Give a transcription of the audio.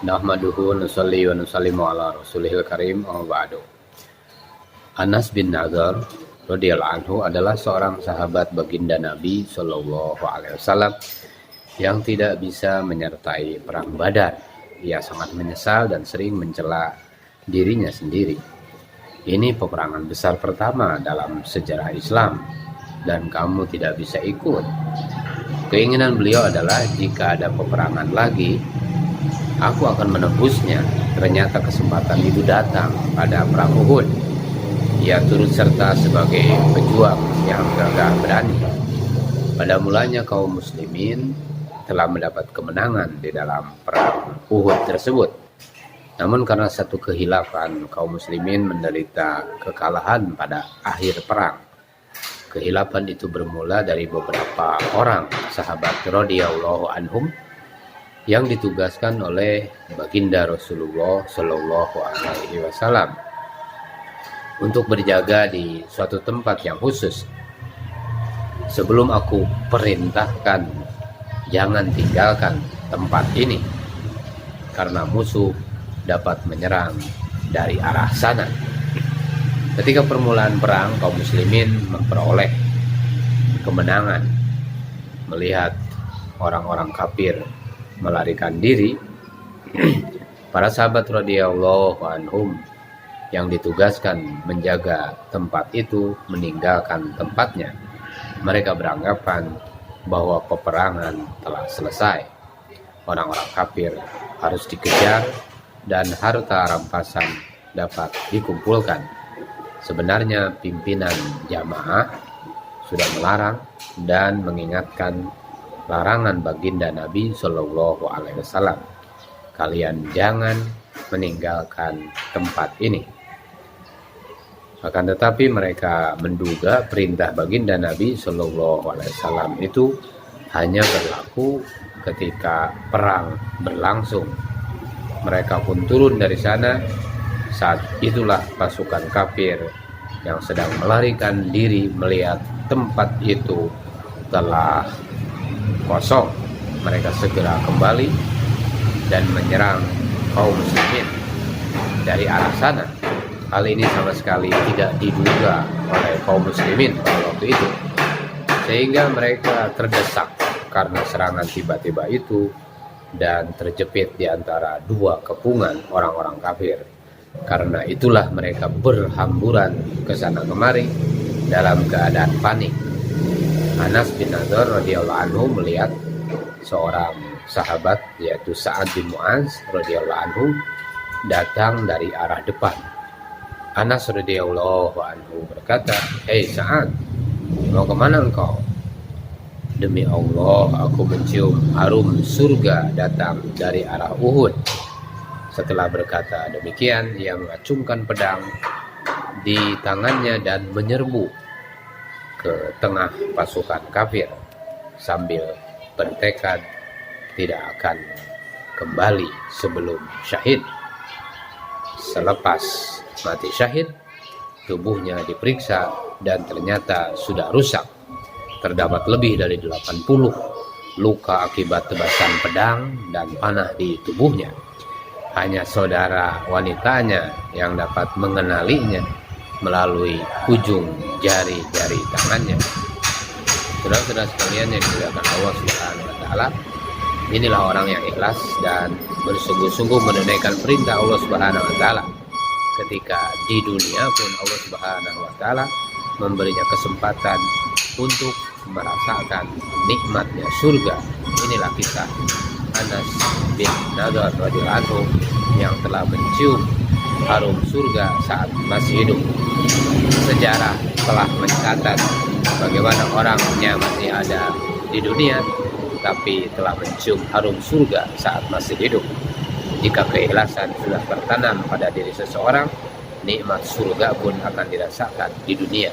Nahmaduhu nusalli wa nusallimu ala rasulihil karim amma ba'du. Anas bin Nadhr radhiyallahu anhu adalah seorang sahabat baginda Nabi Shallallahu alaihi wasallam yang tidak bisa menyertai perang Badar. Ia sangat menyesal dan sering mencela dirinya sendiri. Ini peperangan besar pertama dalam sejarah Islam dan kamu tidak bisa ikut. Keinginan beliau adalah jika ada peperangan lagi, aku akan menebusnya. Ternyata kesempatan itu datang pada perang Uhud. Ia turut serta sebagai pejuang yang gagah berani. Pada mulanya kaum muslimin telah mendapat kemenangan di dalam perang Uhud tersebut. Namun karena satu kehilafan, kaum muslimin menderita kekalahan pada akhir perang. Kehilafan itu bermula dari beberapa orang sahabat radhiyallahu anhum yang ditugaskan oleh baginda Rasulullah Shallallahu alaihi wasallam untuk berjaga di suatu tempat yang khusus. Sebelum aku perintahkan, jangan tinggalkan tempat ini karena musuh dapat menyerang dari arah sana. Ketika permulaan perang, kaum muslimin memperoleh kemenangan melihat orang-orang kafir melarikan diri. Para sahabat radhiyallahu anhum yang ditugaskan menjaga tempat itu meninggalkan tempatnya. Mereka beranggapan bahwa peperangan telah selesai. Orang-orang kafir harus dikejar dan harta rampasan dapat dikumpulkan. Sebenarnya pimpinan jamaah sudah melarang dan mengingatkan larangan baginda Nabi Shallallahu alaihi wasallam. Kalian jangan meninggalkan tempat ini. Akan tetapi mereka menduga perintah baginda Nabi Shallallahu alaihi wasallam itu hanya berlaku ketika perang berlangsung. Mereka pun turun dari sana. Saat itulah pasukan kafir yang sedang melarikan diri melihat tempat itu telah kosong. Mereka segera kembali dan menyerang kaum muslimin dari arah sana. Hal ini sama sekali tidak diduga oleh kaum muslimin pada waktu itu, sehingga mereka terdesak karena serangan tiba-tiba itu dan terjepit di antara dua kepungan orang-orang kafir. Karena itulah mereka berhamburan ke sana kemari dalam keadaan panik. Anas bin Nadhr radhiyallahu anhu melihat seorang sahabat yaitu Sa'ad bin Mu'adz radhiyallahu anhu datang dari arah depan. Anas radhiyallahu anhu berkata, "Hei Sa'ad, mau kemana engkau?" "Demi Allah, aku mencium harum surga datang dari arah Uhud." Setelah berkata demikian, ia mengacungkan pedang di tangannya dan menyerbu ke tengah pasukan kafir sambil bertekad tidak akan kembali sebelum syahid. Selepas mati syahid, tubuhnya diperiksa dan ternyata sudah rusak. Terdapat lebih dari 80 luka akibat tebasan pedang dan panah di tubuhnya. Hanya saudara wanitanya yang dapat mengenalinya melalui ujung jari-jari tangannya. Saudara-saudara sekalian yang dimuliakan Allah Subhanahu wa taala, inilah orang yang ikhlas dan bersungguh-sungguh menunaikan perintah Allah Subhanahu wa taala. Ketika di dunia pun Allah Subhanahu wa taala memberinya kesempatan untuk merasakan nikmatnya surga. Inilah kisah Anas bin Nadhr radhiyallahu anhu yang telah mencium harum surga saat masih hidup. Sejarah telah mencatat bagaimana orangnya masih ada di dunia tapi telah mencium harum surga saat masih hidup. Jika keikhlasan sudah tertanam pada diri seseorang, nikmat surga pun akan dirasakan di dunia.